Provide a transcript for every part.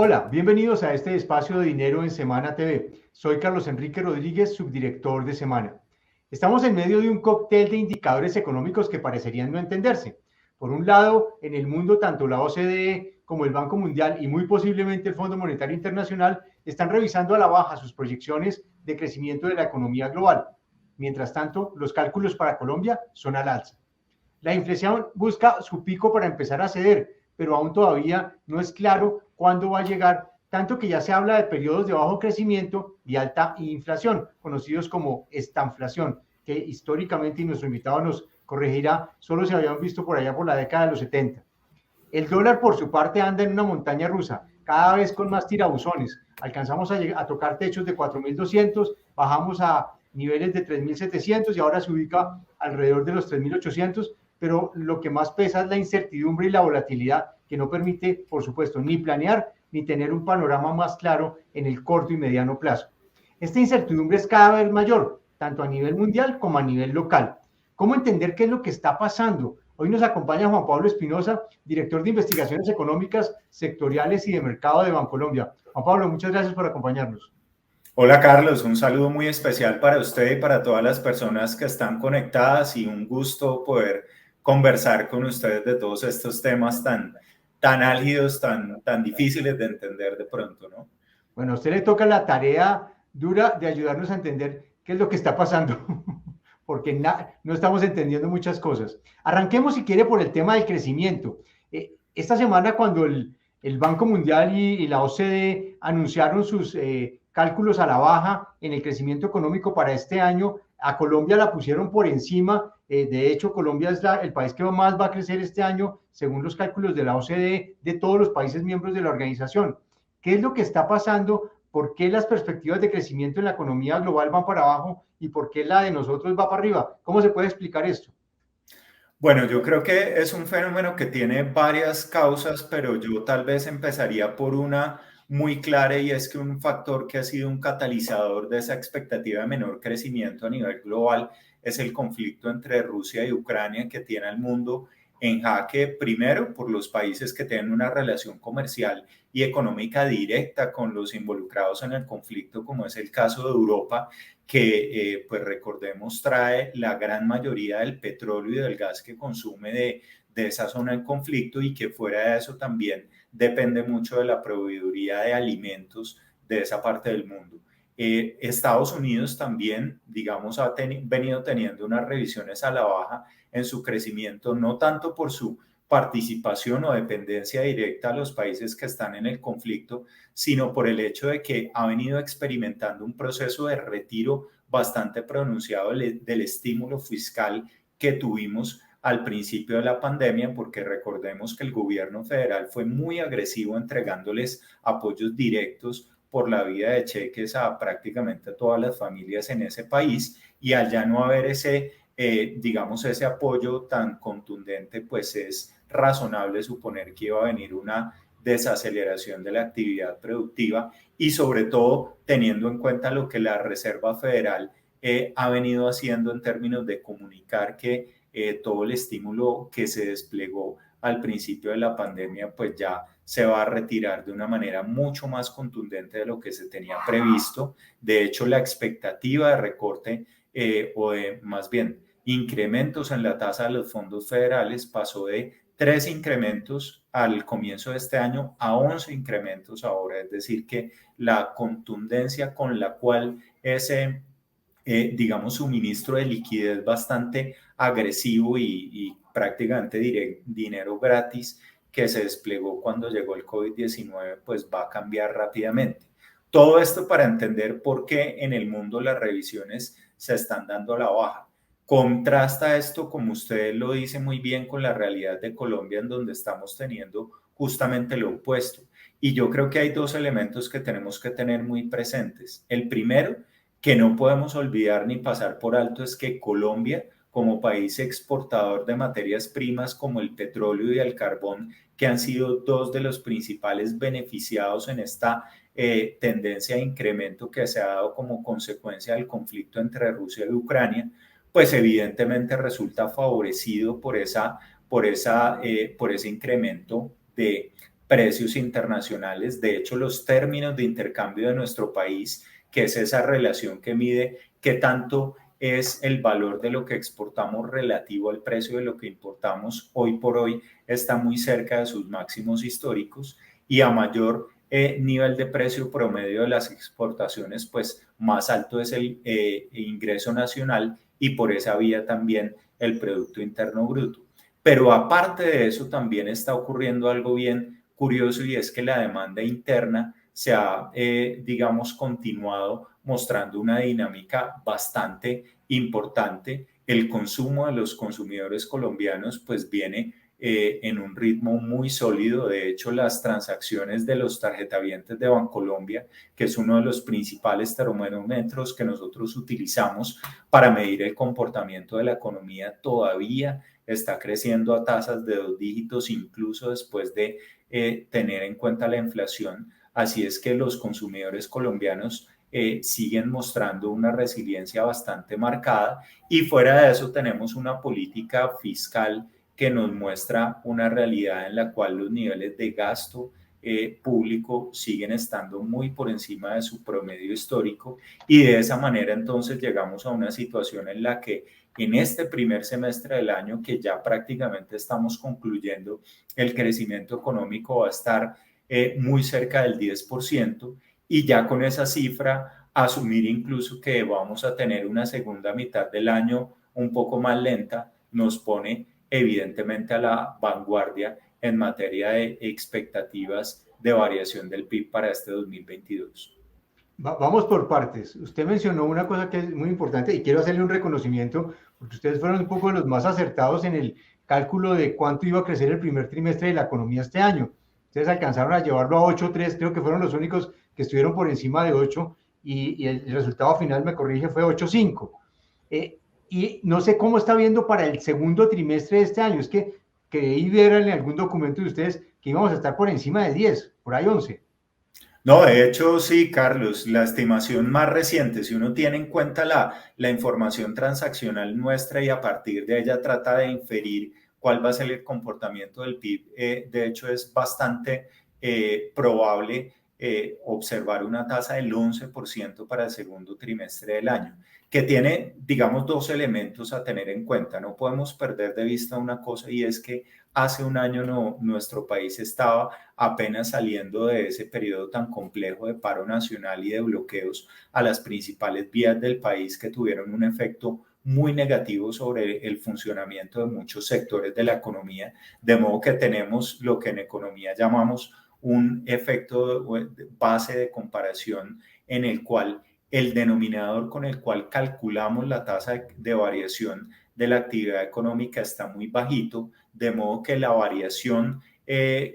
Hola, bienvenidos a este espacio de Dinero en Semana TV. Soy Carlos Enrique Rodríguez, subdirector de Semana. Estamos en medio de un cóctel de indicadores económicos que parecerían no entenderse. Por un lado, en el mundo, tanto la OCDE como el Banco Mundial y muy posiblemente el Fondo Monetario Internacional están revisando a la baja sus proyecciones de crecimiento de la economía global. Mientras tanto, los cálculos para Colombia son al alza. La inflación busca su pico para empezar a ceder, pero aún todavía no es claro cuándo va a llegar, tanto que ya se habla de periodos de bajo crecimiento y alta inflación, conocidos como estanflación, que históricamente, y nuestro invitado nos corregirá, solo se habían visto por allá por la década de los 70. El dólar, por su parte, anda en una montaña rusa, cada vez con más tirabuzones. Alcanzamos a tocar techos de 4.200, bajamos a niveles de 3.700 y ahora se ubica alrededor de los 3.800, pero lo que más pesa es la incertidumbre y la volatilidad que no permite, por supuesto, ni planear ni tener un panorama más claro en el corto y mediano plazo. Esta incertidumbre es cada vez mayor, tanto a nivel mundial como a nivel local. ¿Cómo entender qué es lo que está pasando? Hoy nos acompaña Juan Pablo Espinosa, director de Investigaciones Económicas, Sectoriales y de Mercado de Bancolombia. Juan Pablo, muchas gracias por acompañarnos. Hola Carlos, un saludo muy especial para usted y para todas las personas que están conectadas y un gusto poder conversar con ustedes de todos estos temas tan álgidos, tan difíciles de entender de pronto, ¿no? Bueno, a usted le toca la tarea dura de ayudarnos a entender qué es lo que está pasando, porque no estamos entendiendo muchas cosas. Arranquemos, si quiere, por el tema del crecimiento. Esta semana, cuando el Banco Mundial y la OCDE anunciaron sus cálculos a la baja en el crecimiento económico para este año, a Colombia la pusieron por encima. De hecho, Colombia es el país que más va a crecer este año, según los cálculos de la OCDE, de todos los países miembros de la organización. ¿Qué es lo que está pasando? ¿Por qué las perspectivas de crecimiento en la economía global van para abajo y por qué la de nosotros va para arriba? ¿Cómo se puede explicar esto? Bueno, yo creo que es un fenómeno que tiene varias causas, pero yo tal vez empezaría por una muy clara y es que un factor que ha sido un catalizador de esa expectativa de menor crecimiento a nivel global es el conflicto entre Rusia y Ucrania que tiene al mundo en jaque, primero por los países que tienen una relación comercial y económica directa con los involucrados en el conflicto, como es el caso de Europa, que pues recordemos trae la gran mayoría del petróleo y del gas que consume de esa zona en conflicto y que fuera de eso también depende mucho de la proveeduría de alimentos de esa parte del mundo. Estados Unidos también, digamos, venido teniendo unas revisiones a la baja en su crecimiento, no tanto por su participación o dependencia directa a los países que están en el conflicto, sino por el hecho de que ha venido experimentando un proceso de retiro bastante pronunciado del estímulo fiscal que tuvimos al principio de la pandemia, porque recordemos que el gobierno federal fue muy agresivo entregándoles apoyos directos por la vía de cheques a prácticamente todas las familias en ese país, y al ya no haber digamos, ese apoyo tan contundente, pues es razonable suponer que iba a venir una desaceleración de la actividad productiva y sobre todo teniendo en cuenta lo que la Reserva Federal ha venido haciendo en términos de comunicar que todo el estímulo que se desplegó al principio de la pandemia pues ya se va a retirar de una manera mucho más contundente de lo que se tenía previsto. De hecho, la expectativa de recorte o de más bien incrementos en la tasa de los fondos federales pasó de 3 incrementos al comienzo de este año a 11 incrementos ahora, es decir, que la contundencia con la cual ese, digamos, suministro de liquidez bastante agresivo y prácticamente dinero gratis que se desplegó cuando llegó el COVID-19, pues va a cambiar rápidamente. Todo esto para entender por qué en el mundo las revisiones se están dando a la baja. Contrasta esto, como usted lo dice muy bien, con la realidad de Colombia, en donde estamos teniendo justamente lo opuesto. Y yo creo que hay dos elementos que tenemos que tener muy presentes. El primero, que no podemos olvidar ni pasar por alto, es que Colombia, como país exportador de materias primas como el petróleo y el carbón, que han sido dos de los principales beneficiados en esta tendencia de incremento que se ha dado como consecuencia del conflicto entre Rusia y Ucrania, pues evidentemente resulta favorecido por ese incremento de precios internacionales. De hecho, los términos de intercambio de nuestro país, que es esa relación que mide qué tanto es el valor de lo que exportamos relativo al precio de lo que importamos, hoy por hoy está muy cerca de sus máximos históricos, y a mayor nivel de precio promedio de las exportaciones, pues más alto es el ingreso nacional y por esa vía también el Producto Interno Bruto. Pero aparte de eso también está ocurriendo algo bien curioso, y es que la demanda interna se ha, digamos, continuado mostrando una dinámica bastante importante. El consumo de los consumidores colombianos pues viene en un ritmo muy sólido. De hecho, las transacciones de los tarjetavientes de Bancolombia, que es uno de los principales termómetros que nosotros utilizamos para medir el comportamiento de la economía, todavía está creciendo a tasas de 2 dígitos, incluso después de tener en cuenta la inflación. Así es que los consumidores colombianos siguen mostrando una resiliencia bastante marcada, y fuera de eso tenemos una política fiscal que nos muestra una realidad en la cual los niveles de gasto público siguen estando muy por encima de su promedio histórico, y de esa manera entonces llegamos a una situación en la que en este primer semestre del año, que ya prácticamente estamos concluyendo, el crecimiento económico va a estar muy cerca del 10%, y ya con esa cifra asumir incluso que vamos a tener una segunda mitad del año un poco más lenta nos pone evidentemente a la vanguardia en materia de expectativas de variación del PIB para este 2022. Vamos por partes. Usted mencionó una cosa que es muy importante y quiero hacerle un reconocimiento porque ustedes fueron un poco de los más acertados en el cálculo de cuánto iba a crecer el primer trimestre de la economía este año. Ustedes alcanzaron a llevarlo a 8,3, creo que fueron los únicos que estuvieron por encima de 8 y el resultado final, me corrige, fue 8,5. Y no sé cómo está viendo para el segundo trimestre de este año. Es que creí ver en algún documento de ustedes que íbamos a estar por encima de 10, por ahí 11. No, de hecho, sí, Carlos, la estimación más reciente, si uno tiene en cuenta la información transaccional nuestra y a partir de ella trata de inferir cuál va a ser el comportamiento del PIB, de hecho es bastante probable observar una tasa del 11% para el segundo trimestre del año, que tiene, digamos, dos elementos a tener en cuenta. No podemos perder de vista una cosa, y es que hace un año nuestro país estaba apenas saliendo de ese periodo tan complejo de paro nacional y de bloqueos a las principales vías del país, que tuvieron un efecto muy negativo sobre el funcionamiento de muchos sectores de la economía, de modo que tenemos lo que en economía llamamos un efecto base de comparación, en el cual el denominador con el cual calculamos la tasa de variación de la actividad económica está muy bajito, de modo que la variación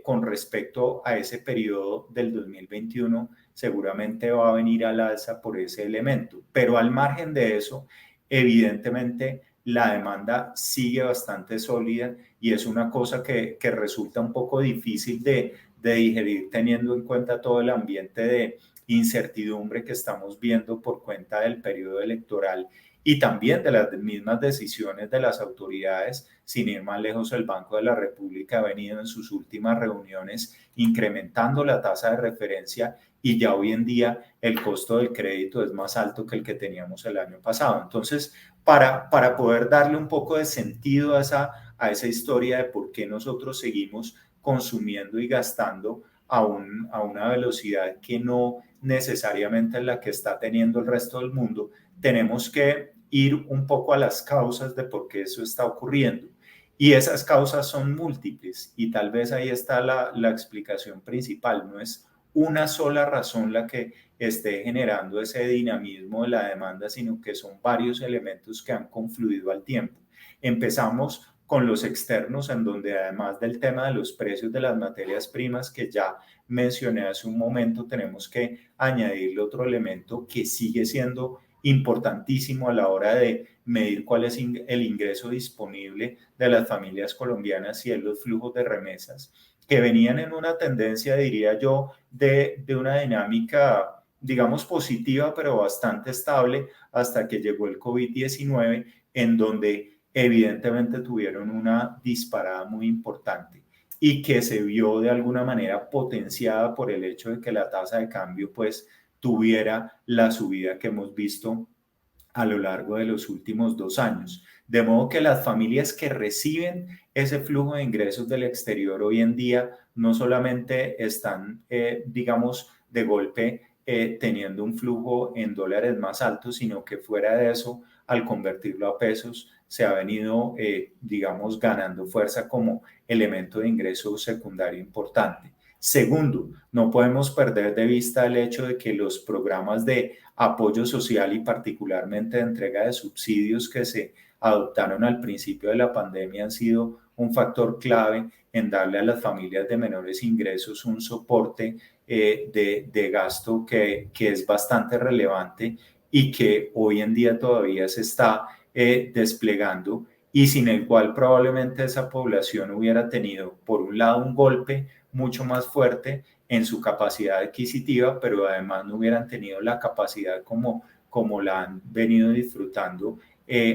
con respecto a ese periodo del 2021 seguramente va a venir al alza por ese elemento. Pero al margen de eso, evidentemente la demanda sigue bastante sólida, y es una cosa que resulta un poco difícil de digerir teniendo en cuenta todo el ambiente de incertidumbre que estamos viendo por cuenta del periodo electoral y también de las mismas decisiones de las autoridades. Sin ir más lejos, el Banco de la República ha venido en sus últimas reuniones incrementando la tasa de referencia, y ya hoy en día el costo del crédito es más alto que el que teníamos el año pasado. Entonces, para poder darle un poco de sentido a esa historia de por qué nosotros seguimos consumiendo y gastando a una velocidad que no necesariamente es la que está teniendo el resto del mundo, tenemos que ir un poco a las causas de por qué eso está ocurriendo. Y esas causas son múltiples, y tal vez ahí está la explicación principal. No es una sola razón la que esté generando ese dinamismo de la demanda, sino que son varios elementos que han confluido al tiempo. Empezamos con los externos, en donde además del tema de los precios de las materias primas que ya mencioné hace un momento, tenemos que añadirle otro elemento que sigue siendo importantísimo a la hora de medir cuál es el ingreso disponible de las familias colombianas, y es los flujos de remesas, que venían en una tendencia, diría yo, de una dinámica, digamos, positiva, pero bastante estable, hasta que llegó el COVID-19, en donde evidentemente tuvieron una disparada muy importante. y que se vio de alguna manera potenciada por el hecho de que la tasa de cambio pues tuviera la subida que hemos visto a lo largo de los últimos 2 años. De modo que las familias que reciben ese flujo de ingresos del exterior hoy en día no solamente están, digamos, de golpe teniendo un flujo en dólares más alto, sino que fuera de eso, al convertirlo a pesos, se ha venido, digamos, ganando fuerza como elemento de ingreso secundario importante. Segundo, no podemos perder de vista el hecho de que los programas de apoyo social y particularmente de entrega de subsidios que se adoptaron al principio de la pandemia han sido un factor clave en darle a las familias de menores ingresos un soporte de gasto que es bastante relevante y que hoy en día todavía se está desplegando y sin el cual probablemente esa población hubiera tenido, por un lado, un golpe mucho más fuerte en su capacidad adquisitiva, pero además no hubieran tenido la capacidad como la han venido disfrutando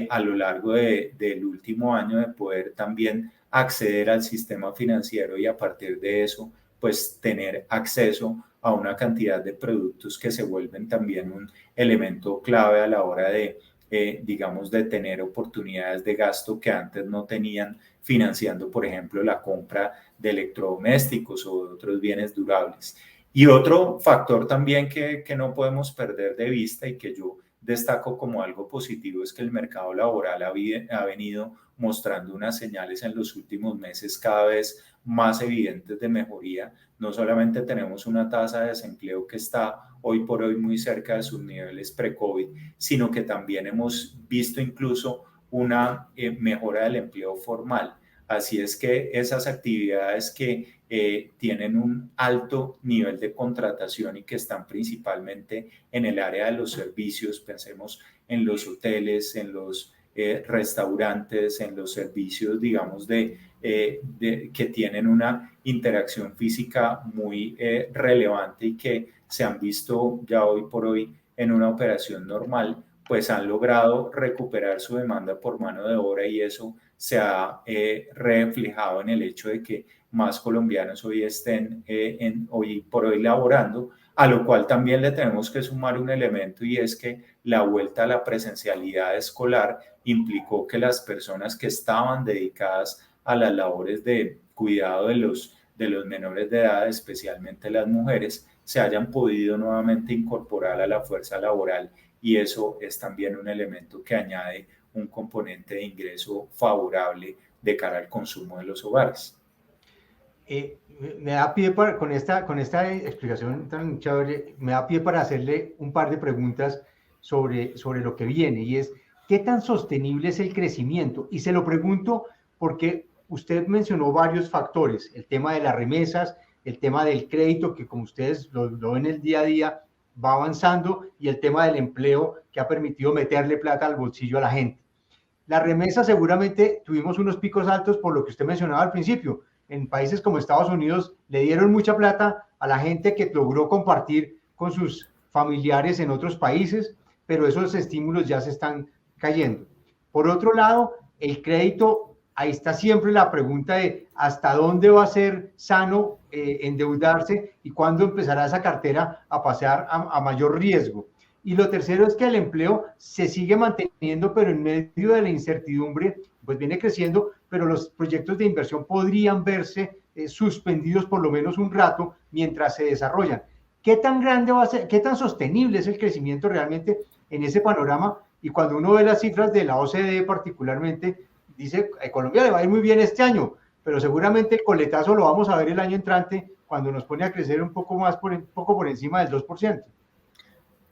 a lo largo del último año de poder también acceder al sistema financiero y a partir de eso, pues tener acceso a una cantidad de productos que se vuelven también un elemento clave a la hora de, digamos, de tener oportunidades de gasto que antes no tenían financiando, por ejemplo, la compra de electrodomésticos o de otros bienes durables. Y otro factor también que no podemos perder de vista y que yo destaco como algo positivo es que el mercado laboral ha venido mostrando unas señales en los últimos meses cada vez más evidentes de mejoría. No solamente tenemos una tasa de desempleo que está hoy por hoy muy cerca de sus niveles pre-COVID, sino que también hemos visto incluso una mejora del empleo formal. Así es que esas actividades que tienen un alto nivel de contratación y que están principalmente en el área de los servicios, pensemos en los hoteles, en los restaurantes, en los servicios, digamos, que tienen una interacción física muy relevante y que se han visto ya hoy por hoy en una operación normal, pues han logrado recuperar su demanda por mano de obra y eso se ha reflejado en el hecho de que más colombianos hoy estén hoy por hoy laborando, a lo cual también le tenemos que sumar un elemento y es que la vuelta a la presencialidad escolar implicó que las personas que estaban dedicadas a las labores de cuidado de los menores de edad, especialmente las mujeres, se hayan podido nuevamente incorporar a la fuerza laboral y eso es también un elemento que añade un componente de ingreso favorable de cara al consumo de los hogares. Me da pie con esta explicación tan chévere, me da pie para hacerle un par de preguntas sobre lo que viene y es, ¿qué tan sostenible es el crecimiento? Y se lo pregunto porque usted mencionó varios factores, el tema de las remesas, el tema del crédito, que como ustedes lo ven el día a día, va avanzando, y el tema del empleo, que ha permitido meterle plata al bolsillo a la gente. La remesa seguramente tuvimos unos picos altos por lo que usted mencionaba al principio. En países como Estados Unidos le dieron mucha plata a la gente que logró compartir con sus familiares en otros países, pero esos estímulos ya se están cayendo. Por otro lado, el crédito, ahí está siempre la pregunta de hasta dónde va a ser sano endeudarse y cuándo empezará esa cartera a pasar a mayor riesgo. Y lo tercero es que el empleo se sigue manteniendo, pero en medio de la incertidumbre, pues viene creciendo, pero los proyectos de inversión podrían verse suspendidos por lo menos un rato mientras se desarrollan. ¿Qué tan grande va a ser, qué tan sostenible es el crecimiento realmente en ese panorama? Y cuando uno ve las cifras de la OCDE particularmente, dice, a Colombia le va a ir muy bien este año, pero seguramente el coletazo lo vamos a ver el año entrante cuando nos pone a crecer un poco más, un poco por encima del 2%.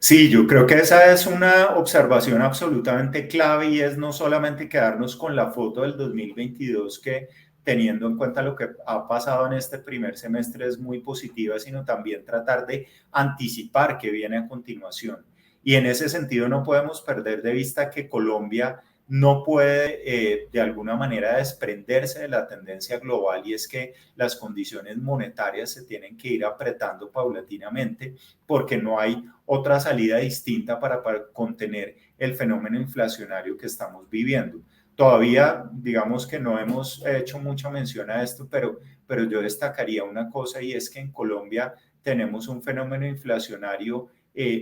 Sí, yo creo que esa es una observación absolutamente clave y es no solamente quedarnos con la foto del 2022 que teniendo en cuenta lo que ha pasado en este primer semestre es muy positiva, sino también tratar de anticipar qué viene a continuación. Y en ese sentido no podemos perder de vista que Colombia no puede de alguna manera desprenderse de la tendencia global y es que las condiciones monetarias se tienen que ir apretando paulatinamente porque no hay otra salida distinta para contener el fenómeno inflacionario que estamos viviendo. Todavía, digamos que no hemos hecho mucha mención a esto, pero pero yo destacaría una cosa y es que en Colombia tenemos un fenómeno inflacionario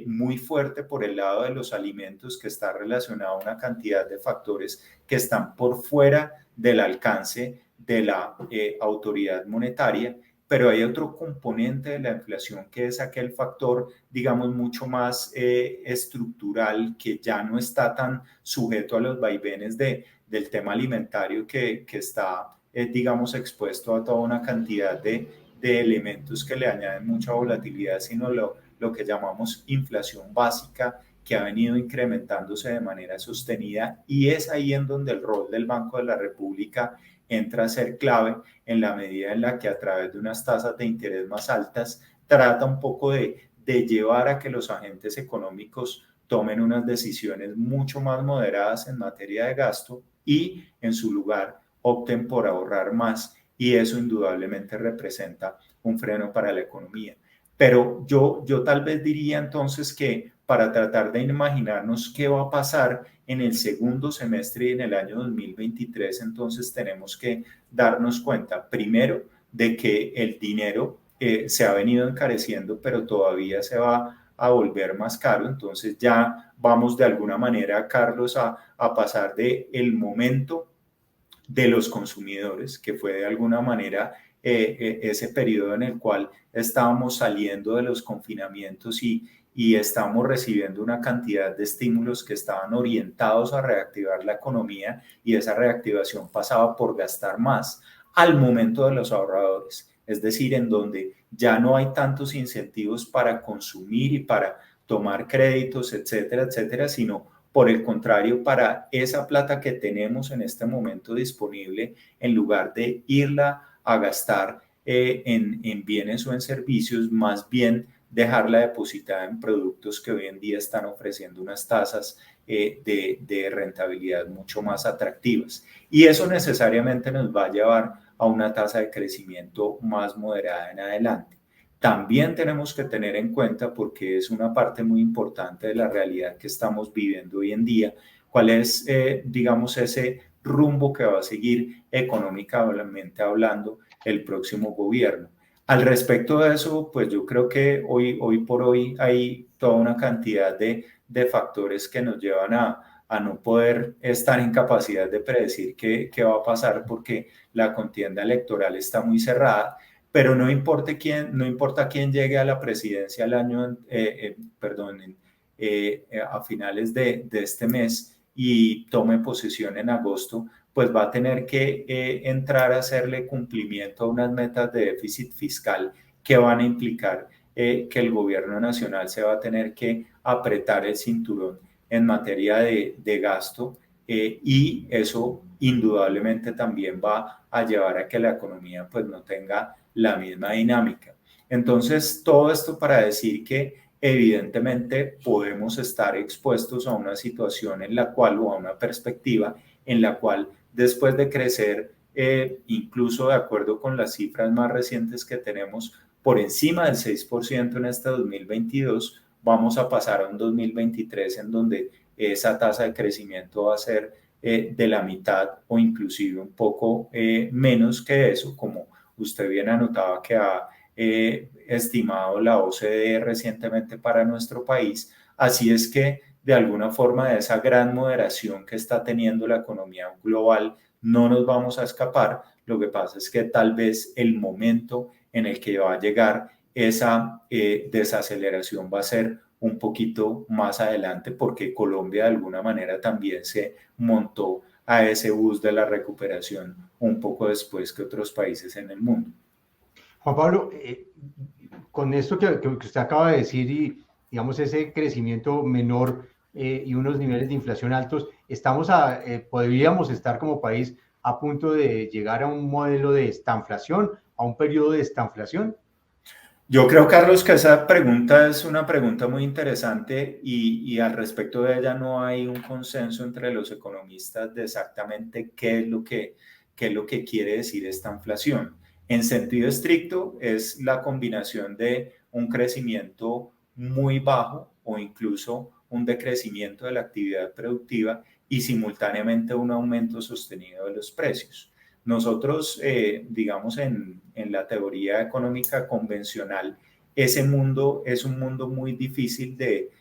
muy fuerte por el lado de los alimentos que está relacionado a una cantidad de factores que están por fuera del alcance de la autoridad monetaria, pero hay otro componente de la inflación que es aquel factor, digamos, mucho más estructural, que ya no está tan sujeto a los vaivenes del tema alimentario que está, digamos, expuesto a toda una cantidad de elementos que le añaden mucha volatilidad, sino lo que llamamos inflación básica, que ha venido incrementándose de manera sostenida, y es ahí en donde el rol del Banco de la República entra a ser clave, en la medida en la que a través de unas tasas de interés más altas trata un poco de llevar a que los agentes económicos tomen unas decisiones mucho más moderadas en materia de gasto y en su lugar opten por ahorrar más, y eso indudablemente representa un freno para la economía. Pero yo tal vez diría entonces que para tratar de imaginarnos qué va a pasar en el segundo semestre y en el año 2023, entonces tenemos que darnos cuenta, primero, de que el dinero se ha venido encareciendo, pero todavía se va a volver más caro. Entonces ya vamos de alguna manera, Carlos, a pasar del momento de los consumidores, que fue de alguna manera ese periodo en el cual estábamos saliendo de los confinamientos y estamos recibiendo una cantidad de estímulos que estaban orientados a reactivar la economía, y esa reactivación pasaba por gastar más, al momento de los ahorradores, es decir, en donde ya no hay tantos incentivos para consumir y para tomar créditos, etcétera, etcétera, sino por el contrario, para esa plata que tenemos en este momento disponible, en lugar de irla a gastar en bienes o en servicios, más bien dejarla depositada en productos que hoy en día están ofreciendo unas tasas de rentabilidad mucho más atractivas. Y eso necesariamente nos va a llevar a una tasa de crecimiento más moderada en adelante. También tenemos que tener en cuenta, porque es una parte muy importante de la realidad que estamos viviendo hoy en día, cuál es, digamos, ese rumbo que va a seguir económicamente hablando el próximo gobierno. Al respecto de eso, pues yo creo que hoy por hoy hay toda una cantidad de factores que nos llevan a no poder estar en capacidad de predecir qué va a pasar, porque la contienda electoral está muy cerrada. Pero no importa quién llegue a la presidencia el año, a finales de este mes y tome posesión en agosto, pues va a tener que entrar a hacerle cumplimiento a unas metas de déficit fiscal que van a implicar que el gobierno nacional se va a tener que apretar el cinturón en materia de gasto, y eso indudablemente también va a llevar a que la economía pues no tenga la misma dinámica. Entonces, todo esto para decir que evidentemente podemos estar expuestos a una situación en la cual, o a una perspectiva en la cual, después de crecer, incluso de acuerdo con las cifras más recientes que tenemos, por encima del 6% en este 2022, vamos a pasar a un 2023 en donde esa tasa de crecimiento va a ser de la mitad o inclusive un poco menos que eso, como usted bien anotaba que ha estimado la OCDE recientemente para nuestro país. Así es que de alguna forma de esa gran moderación que está teniendo la economía global no nos vamos a escapar. Lo que pasa es que tal vez el momento en el que va a llegar esa desaceleración va a ser un poquito más adelante, porque Colombia de alguna manera también se montó a ese bus de la recuperación un poco después que otros países en el mundo. Juan Pablo, con esto que usted acaba de decir y digamos ese crecimiento menor y unos niveles de inflación altos, podríamos estar como país a punto de llegar a un modelo de estanflación, a un periodo de estanflación. Yo creo, Carlos, que esa pregunta es una pregunta muy interesante, y al respecto de ella no hay un consenso entre los economistas de exactamente qué es lo que quiere decir esta inflación. En sentido estricto, es la combinación de un crecimiento muy bajo o incluso un decrecimiento de la actividad productiva y simultáneamente un aumento sostenido de los precios. Nosotros, digamos, en la teoría económica convencional, ese mundo es un mundo muy difícil de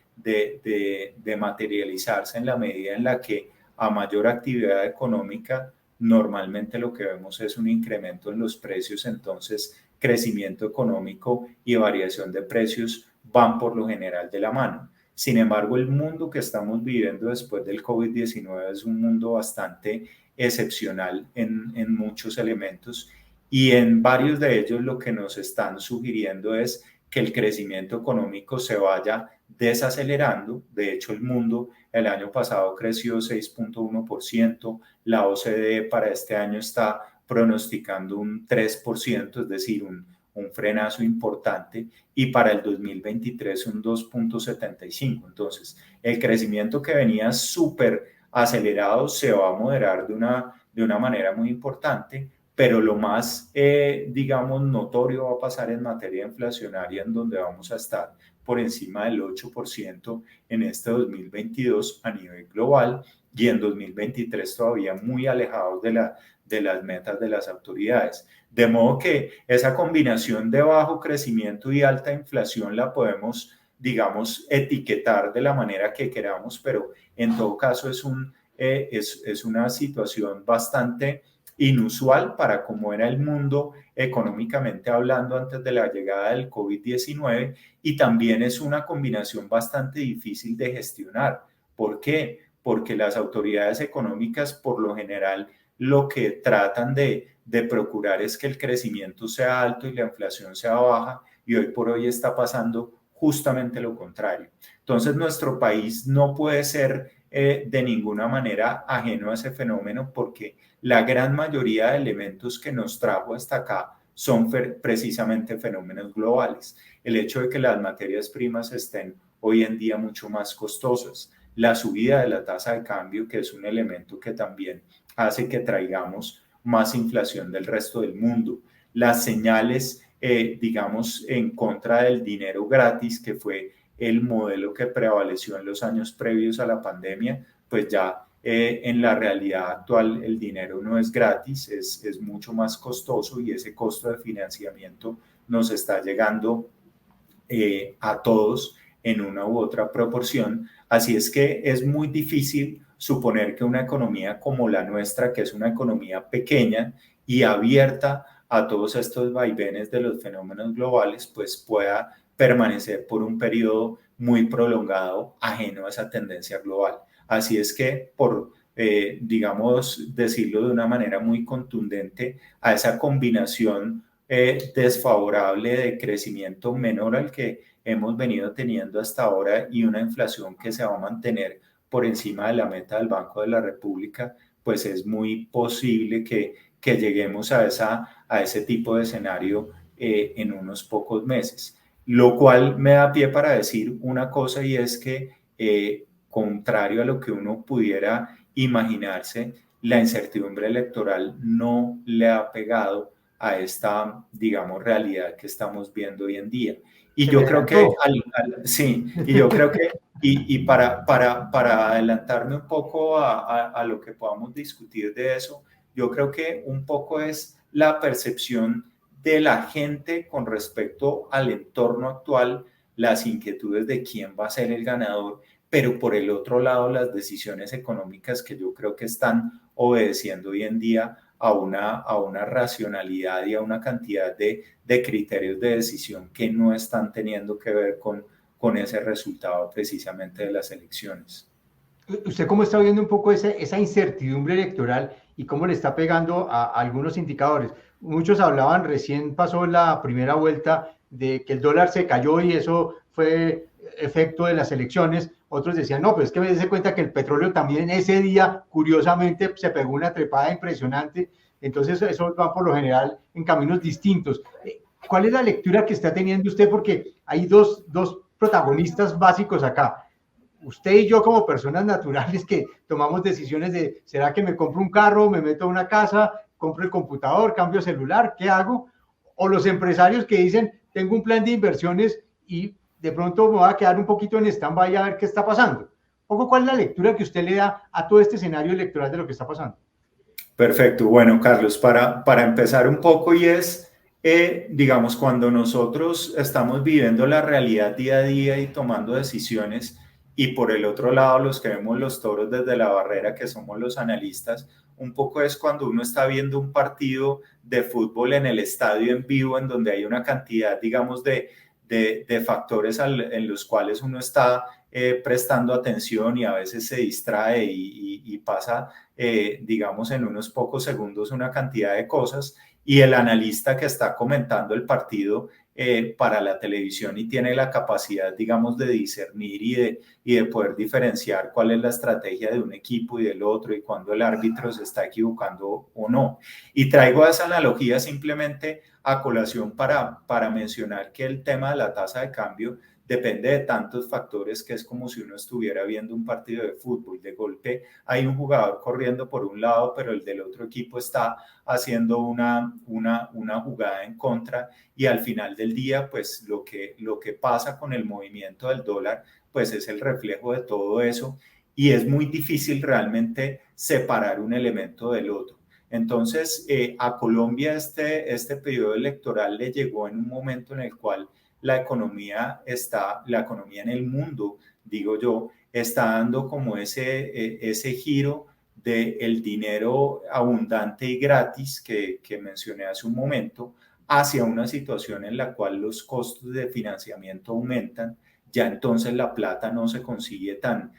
materializarse en la medida en la que a mayor actividad económica, normalmente lo que vemos es un incremento en los precios, entonces crecimiento económico y variación de precios van por lo general de la mano. Sin embargo, el mundo que estamos viviendo después del COVID-19 es un mundo bastante excepcional en muchos elementos y en varios de ellos lo que nos están sugiriendo es que el crecimiento económico se vaya desacelerando. De hecho, el mundo el año pasado creció 6.1%, la OCDE para este año está pronosticando un 3%, es decir, un frenazo importante, y para el 2023 un 2.75%. Entonces, el crecimiento que venía súper acelerado se va a moderar de una manera muy importante, pero lo más, digamos, notorio va a pasar en materia inflacionaria, en donde vamos a estar por encima del 8% en este 2022 a nivel global y en 2023 todavía muy alejados de las metas de las autoridades. De modo que esa combinación de bajo crecimiento y alta inflación la podemos, digamos, etiquetar de la manera que queramos, pero en todo caso es una situación bastante inusual para cómo era el mundo económicamente hablando antes de la llegada del COVID-19 y también es una combinación bastante difícil de gestionar. ¿Por qué? Porque las autoridades económicas por lo general lo que tratan de procurar es que el crecimiento sea alto y la inflación sea baja y hoy por hoy está pasando justamente lo contrario. Entonces nuestro país no puede ser de ninguna manera ajeno a ese fenómeno porque la gran mayoría de elementos que nos trajo hasta acá son precisamente fenómenos globales. El hecho de que las materias primas estén hoy en día mucho más costosas, la subida de la tasa de cambio, que es un elemento que también hace que traigamos más inflación del resto del mundo, las señales, digamos, en contra del dinero gratis, que fue el modelo que prevaleció en los años previos a la pandemia, pues ya en la realidad actual el dinero no es gratis, es mucho más costoso y ese costo de financiamiento nos está llegando a todos en una u otra proporción. Así es que es muy difícil suponer que una economía como la nuestra, que es una economía pequeña y abierta a todos estos vaivenes de los fenómenos globales, pues pueda permanecer por un periodo muy prolongado ajeno a esa tendencia global. Así es que, por, digamos, decirlo de una manera muy contundente, a esa combinación desfavorable de crecimiento menor al que hemos venido teniendo hasta ahora y una inflación que se va a mantener por encima de la meta del Banco de la República, pues es muy posible que lleguemos a ese tipo de escenario en unos pocos meses. Lo cual me da pie para decir una cosa y es que, contrario a lo que uno pudiera imaginarse, la incertidumbre electoral no le ha pegado a esta, digamos, realidad que estamos viendo hoy en día. Y yo creo que, sí, y yo creo que, y para adelantarme un poco a lo que podamos discutir de eso, yo creo que un poco es la percepción de la gente con respecto al entorno actual, las inquietudes de quién va a ser el ganador, pero por el otro lado las decisiones económicas que yo creo que están obedeciendo hoy en día a una racionalidad y a una cantidad de criterios de decisión que no están teniendo que ver con ese resultado precisamente de las elecciones. ¿Usted cómo está viendo un poco esa incertidumbre electoral y cómo le está pegando a algunos indicadores? Muchos hablaban, recién pasó la primera vuelta de que el dólar se cayó y eso fue efecto de las elecciones. Otros decían, no, pero es que me des cuenta que el petróleo también ese día, curiosamente, se pegó una trepada impresionante. Entonces, eso va por lo general en caminos distintos. ¿Cuál es la lectura que está teniendo usted? Porque hay dos protagonistas básicos acá. Usted y yo como personas naturales que tomamos decisiones de, ¿será que me compro un carro, me meto a una casa, compro el computador, cambio celular, qué hago? O los empresarios que dicen, tengo un plan de inversiones y de pronto me voy a quedar un poquito en stand-by a ver qué está pasando. Un poco, ¿cuál es la lectura que usted le da a todo este escenario electoral de lo que está pasando? Perfecto. Bueno, Carlos, para empezar un poco y es, digamos, cuando nosotros estamos viviendo la realidad día a día y tomando decisiones, y por el otro lado los que vemos los toros desde la barrera, que somos los analistas, un poco es cuando uno está viendo un partido de fútbol en el estadio en vivo, en donde hay una cantidad, digamos, de factores en los cuales uno está prestando atención y a veces se distrae y pasa digamos, en unos pocos segundos una cantidad de cosas y el analista que está comentando el partido para la televisión y tiene la capacidad, digamos, de discernir y de poder diferenciar cuál es la estrategia de un equipo y del otro y cuándo el árbitro se está equivocando o no. Y traigo esa analogía simplemente a colación para mencionar que el tema de la tasa de cambio depende de tantos factores que es como si uno estuviera viendo un partido de fútbol. De golpe hay un jugador corriendo por un lado, pero el del otro equipo está haciendo una jugada en contra y al final del día, pues lo que pasa con el movimiento del dólar, pues es el reflejo de todo eso y es muy difícil realmente separar un elemento del otro. Entonces, a Colombia este periodo electoral le llegó en un momento en el cual la economía en el mundo, digo yo, está dando como ese giro del dinero abundante y gratis que mencioné hace un momento hacia una situación en la cual los costos de financiamiento aumentan, ya entonces la plata no se consigue tan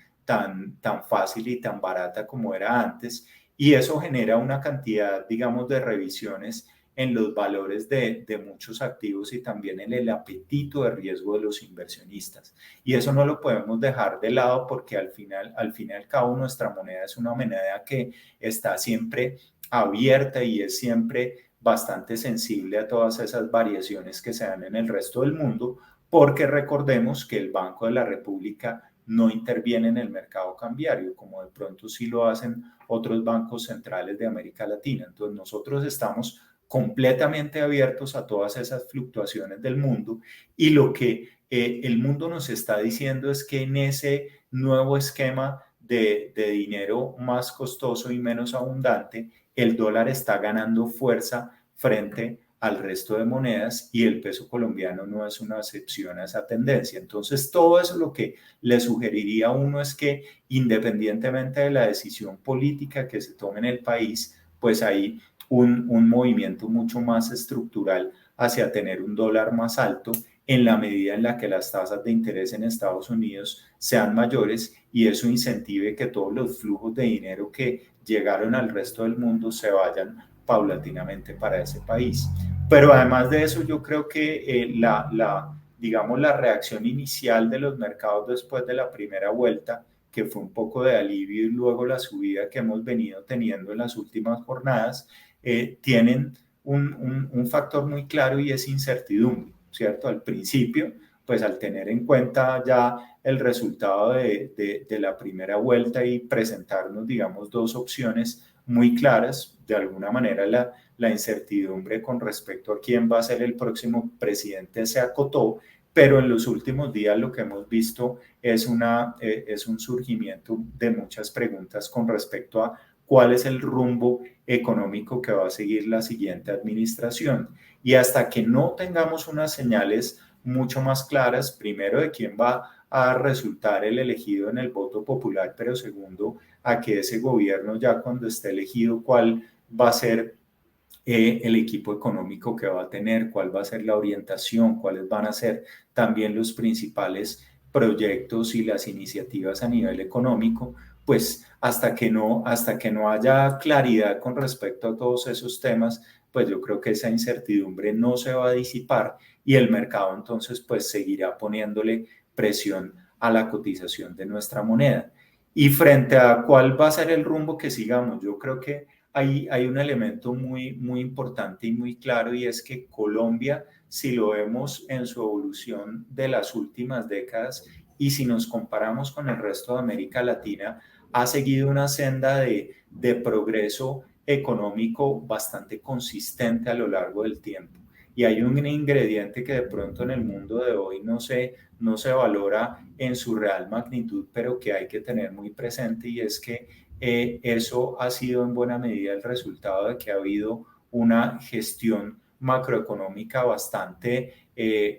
fácil y tan barata como era antes, y eso genera una cantidad, digamos, de revisiones en los valores de muchos activos y también en el apetito de riesgo de los inversionistas. Y eso no lo podemos dejar de lado porque al fin y al cabo nuestra moneda es una moneda que está siempre abierta y es siempre bastante sensible a todas esas variaciones que se dan en el resto del mundo, porque recordemos que el Banco de la República no interviene en el mercado cambiario, como de pronto sí lo hacen otros bancos centrales de América Latina. Entonces nosotros estamos completamente abiertos a todas esas fluctuaciones del mundo y lo que el mundo nos está diciendo es que en ese nuevo esquema de dinero más costoso y menos abundante, el dólar está ganando fuerza frente al resto de monedas y el peso colombiano no es una excepción a esa tendencia. Entonces, todo eso lo que le sugeriría a uno es que independientemente de la decisión política que se tome en el país, pues hay un movimiento mucho más estructural hacia tener un dólar más alto en la medida en la que las tasas de interés en Estados Unidos sean mayores y eso incentive que todos los flujos de dinero que llegaron al resto del mundo se vayan paulatinamente para ese país. Pero además de eso, yo creo que digamos, la reacción inicial de los mercados después de la primera vuelta, que fue un poco de alivio y luego la subida que hemos venido teniendo en las últimas jornadas, tienen un factor muy claro y es incertidumbre, ¿cierto? Al principio, pues al tener en cuenta ya el resultado de la primera vuelta y presentarnos, digamos, dos opciones muy claras, de alguna manera la incertidumbre con respecto a quién va a ser el próximo presidente se acotó, pero en los últimos días lo que hemos visto es un surgimiento de muchas preguntas con respecto a cuál es el rumbo económico que va a seguir la siguiente administración. Y hasta que no tengamos unas señales mucho más claras, primero de quién va a resultar el elegido en el voto popular, pero segundo, a que ese gobierno ya cuando esté elegido, cuál va a ser el equipo económico que va a tener, cuál va a ser la orientación, cuáles van a ser también los principales proyectos y las iniciativas a nivel económico, pues hasta que no haya claridad con respecto a todos esos temas, pues yo creo que esa incertidumbre no se va a disipar y el mercado entonces pues seguirá poniéndole presión a la cotización de nuestra moneda. Y frente a cuál va a ser el rumbo que sigamos, yo creo que hay un elemento muy importante y muy claro y es que Colombia, si lo vemos en su evolución de las últimas décadas y si nos comparamos con el resto de América Latina, ha seguido una senda de progreso económico bastante consistente a lo largo del tiempo. Y hay un ingrediente que de pronto en el mundo de hoy no se valora en su real magnitud, pero que hay que tener muy presente y es que eso ha sido en buena medida el resultado de que ha habido una gestión macroeconómica bastante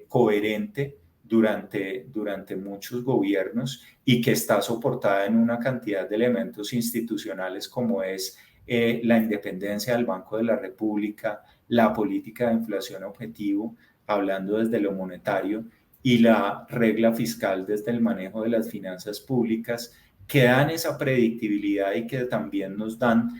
coherente durante muchos gobiernos y que está soportada en una cantidad de elementos institucionales como es la independencia del Banco de la República, la política de inflación objetivo, hablando desde lo monetario, y la regla fiscal desde el manejo de las finanzas públicas, que dan esa predictibilidad y que también nos dan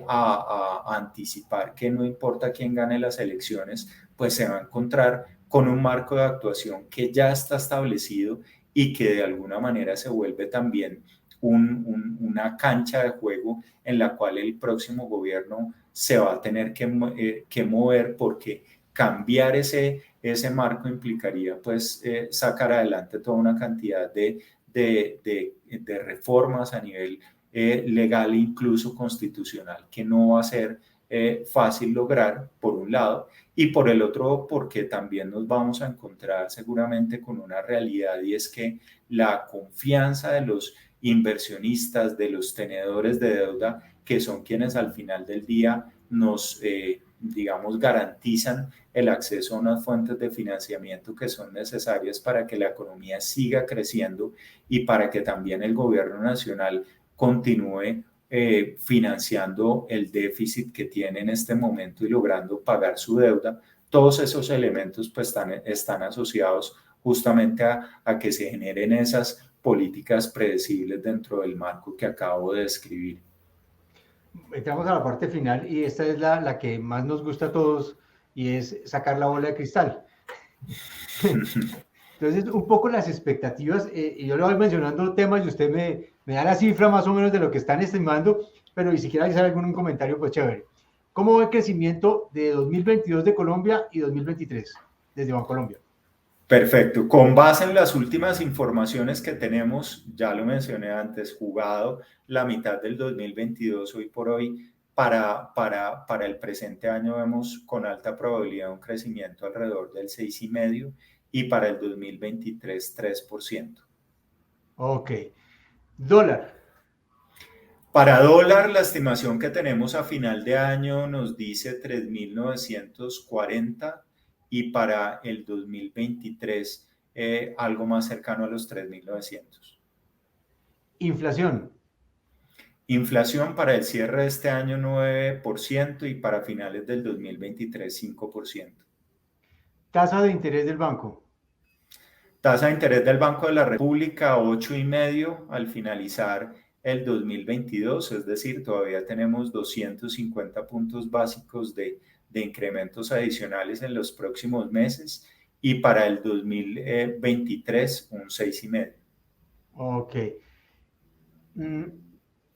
a anticipar que no importa quién gane las elecciones, pues se va a encontrar con un marco de actuación que ya está establecido y que de alguna manera se vuelve también una cancha de juego en la cual el próximo gobierno se va a tener que mover, porque cambiar ese marco implicaría pues sacar adelante toda una cantidad de reformas a nivel legal e incluso constitucional, que no va a ser fácil lograr, por un lado, y por el otro, porque también nos vamos a encontrar seguramente con una realidad, y es que la confianza de los inversionistas, de los tenedores de deuda, que son quienes al final del día nos, digamos, garantizan el acceso a unas fuentes de financiamiento que son necesarias para que la economía siga creciendo y para que también el gobierno nacional continúe financiando el déficit que tiene en este momento y logrando pagar su deuda. Todos esos elementos pues están asociados justamente a que se generen esas políticas predecibles dentro del marco que acabo de describir. Entramos a la parte final y esta es la que más nos gusta a todos y es sacar la bola de cristal. Entonces, un poco las expectativas, y yo le voy mencionando temas y usted me da la cifra más o menos de lo que están estimando, pero y si quiere hacer algún comentario, pues chévere. ¿Cómo ve el crecimiento de 2022 de Colombia y 2023 desde Bancolombia? Perfecto. Con base en las últimas informaciones que tenemos, ya lo mencioné antes, jugado la mitad del 2022 hoy por hoy, para el presente año vemos con alta probabilidad un crecimiento alrededor del 6,5% y para el 2023 3%. Ok. Dólar. Para dólar, la estimación que tenemos a final de año nos dice 3.940 y para el 2023 algo más cercano a los 3.900. Inflación. Inflación para el cierre de este año 9% y para finales del 2023 5%. Tasa de interés del banco. Tasa de interés del Banco de la República 8,5 al finalizar el 2022, es decir, todavía tenemos 250 puntos básicos de incrementos adicionales en los próximos meses, y para el 2023 un 6,5. Ok.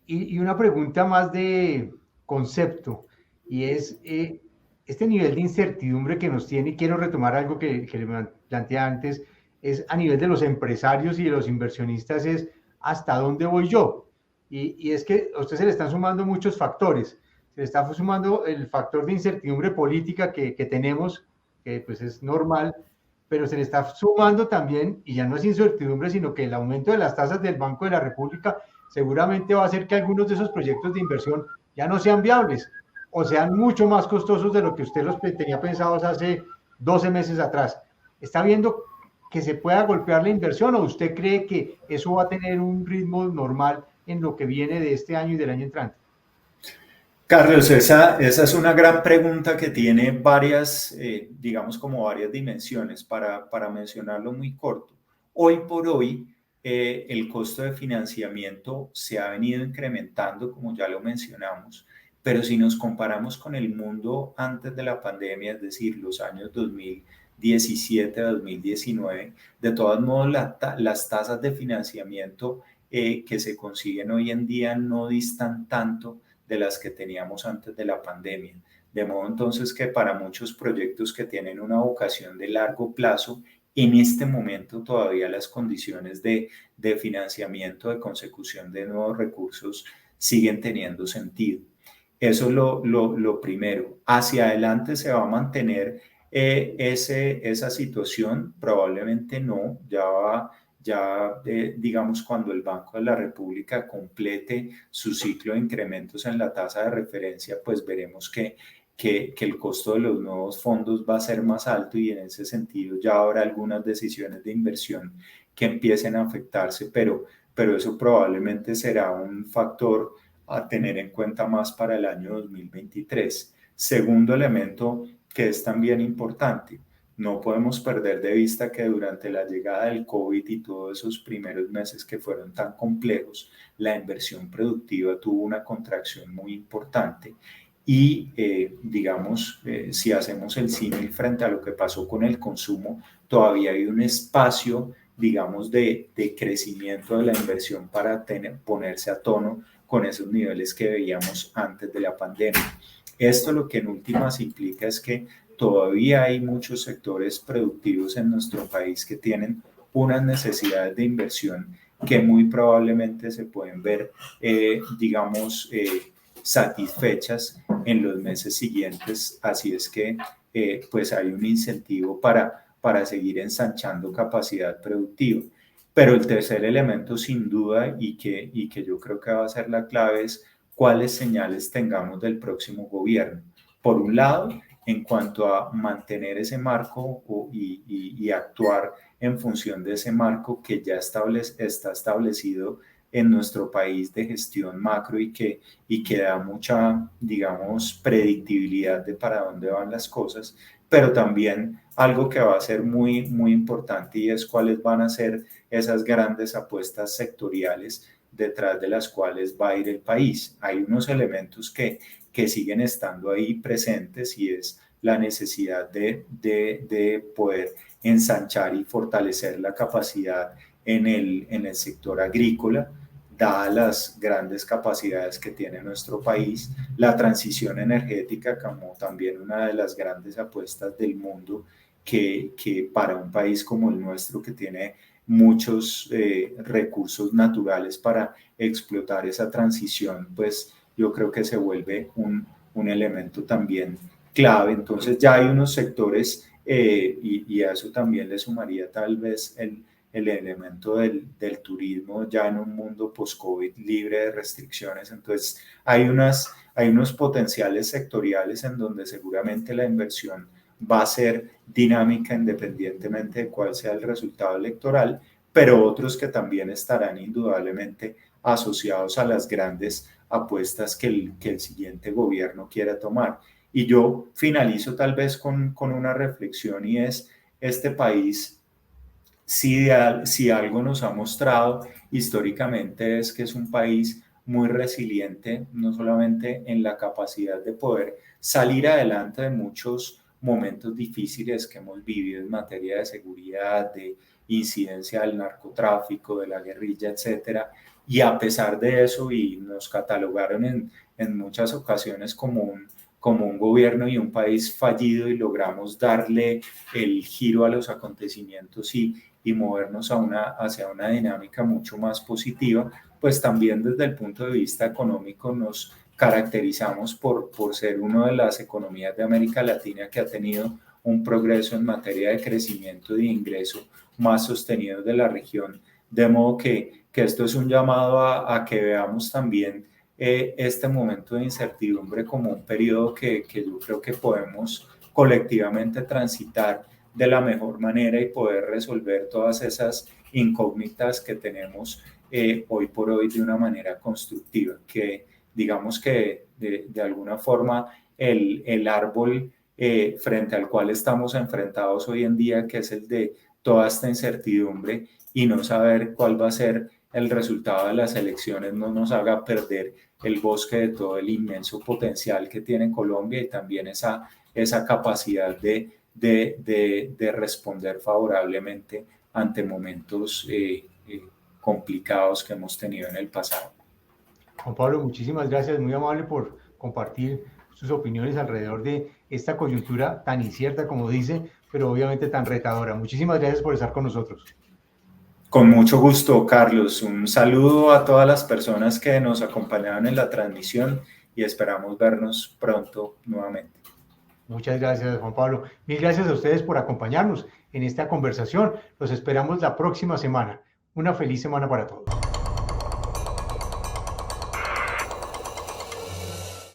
Y una pregunta más de concepto, y es este nivel de incertidumbre que nos tiene, y quiero retomar algo que le planteé antes, es a nivel de los empresarios y de los inversionistas, es hasta dónde voy yo. Y es que a usted se le están sumando muchos factores. Se le está sumando el factor de incertidumbre política que tenemos, que pues es normal, pero se le está sumando también, y ya no es incertidumbre, sino que el aumento de las tasas del Banco de la República seguramente va a hacer que algunos de esos proyectos de inversión ya no sean viables o sean mucho más costosos de lo que usted los tenía pensados hace 12 meses atrás. ¿Está viendo que se pueda golpear la inversión o usted cree que eso va a tener un ritmo normal en lo que viene de este año y del año entrante? Carlos, esa es una gran pregunta que tiene varias, digamos como varias dimensiones, para mencionarlo muy corto. Hoy por hoy, el costo de financiamiento se ha venido incrementando, como ya lo mencionamos, pero si nos comparamos con el mundo antes de la pandemia, es decir, los años 2017 a 2019, de todos modos las tasas de financiamiento que se consiguen hoy en día no distan tanto de las que teníamos antes de la pandemia. De modo entonces que para muchos proyectos que tienen una vocación de largo plazo, en este momento todavía las condiciones de financiamiento, de consecución de nuevos recursos siguen teniendo sentido. Eso es lo primero. Hacia adelante se va a mantener esa situación, probablemente no, digamos, cuando el Banco de la República complete su ciclo de incrementos en la tasa de referencia, pues veremos que el costo de los nuevos fondos va a ser más alto y en ese sentido ya habrá algunas decisiones de inversión que empiecen a afectarse, pero eso probablemente será un factor a tener en cuenta más para el año 2023. Segundo elemento que es también importante, no podemos perder de vista que durante la llegada del COVID y todos esos primeros meses que fueron tan complejos, la inversión productiva tuvo una contracción muy importante. Y digamos, si hacemos el símil frente a lo que pasó con el consumo, todavía hay un espacio, digamos, de crecimiento de la inversión para ponerse a tono con esos niveles que veíamos antes de la pandemia. Esto lo que en últimas implica es que todavía hay muchos sectores productivos en nuestro país que tienen unas necesidades de inversión que muy probablemente se pueden ver, digamos, satisfechas en los meses siguientes. Así es que pues hay un incentivo para seguir ensanchando capacidad productiva. Pero el tercer elemento sin duda y que yo creo que va a ser la clave es cuáles señales tengamos del próximo gobierno. Por un lado, en cuanto a mantener ese marco y actuar en función de ese marco que ya está establecido en nuestro país de gestión macro y que da mucha, digamos, predictibilidad de para dónde van las cosas, pero también algo que va a ser muy, muy importante y es cuáles van a ser esas grandes apuestas sectoriales detrás de las cuales va a ir el país. Hay unos elementos que siguen estando ahí presentes y es la necesidad de poder ensanchar y fortalecer la capacidad en el sector agrícola, dadas las grandes capacidades que tiene nuestro país, la transición energética como también una de las grandes apuestas del mundo que para un país como el nuestro que tiene muchos recursos naturales para explotar esa transición, pues yo creo que se vuelve un elemento también clave. Entonces ya hay unos sectores y a eso también le sumaría tal vez el elemento del turismo ya en un mundo post-COVID libre de restricciones. Entonces hay unos potenciales sectoriales en donde seguramente la inversión va a ser dinámica independientemente de cuál sea el resultado electoral, pero otros que también estarán indudablemente asociados a las grandes apuestas que el siguiente gobierno quiera tomar. Y yo finalizo tal vez con una reflexión y es, este país, si algo nos ha mostrado históricamente es que es un país muy resiliente, no solamente en la capacidad de poder salir adelante de muchos momentos difíciles que hemos vivido en materia de seguridad, de incidencia del narcotráfico, de la guerrilla, etcétera. Y a pesar de eso, y nos catalogaron en muchas ocasiones como un gobierno y un país fallido y logramos darle el giro a los acontecimientos y movernos hacia una dinámica mucho más positiva, pues también desde el punto de vista económico nos caracterizamos por ser una de las economías de América Latina que ha tenido un progreso en materia de crecimiento y de ingreso más sostenido de la región, de modo que esto es un llamado a que veamos también este momento de incertidumbre como un periodo que yo creo que podemos colectivamente transitar de la mejor manera y poder resolver todas esas incógnitas que tenemos hoy por hoy de una manera constructiva, que digamos que de alguna forma el árbol frente al cual estamos enfrentados hoy en día, que es el de toda esta incertidumbre y no saber cuál va a ser el resultado de las elecciones, no nos haga perder el bosque de todo el inmenso potencial que tiene Colombia y también esa capacidad de responder favorablemente ante momentos complicados que hemos tenido en el pasado. Juan Pablo, muchísimas gracias, muy amable por compartir sus opiniones alrededor de esta coyuntura tan incierta como dice, pero obviamente tan retadora. Muchísimas gracias por estar con nosotros. Con mucho gusto, Carlos. Un saludo a todas las personas que nos acompañaron en la transmisión y esperamos vernos pronto nuevamente. Muchas gracias, Juan Pablo. Mil gracias a ustedes por acompañarnos en esta conversación. Los esperamos la próxima semana. Una feliz semana para todos.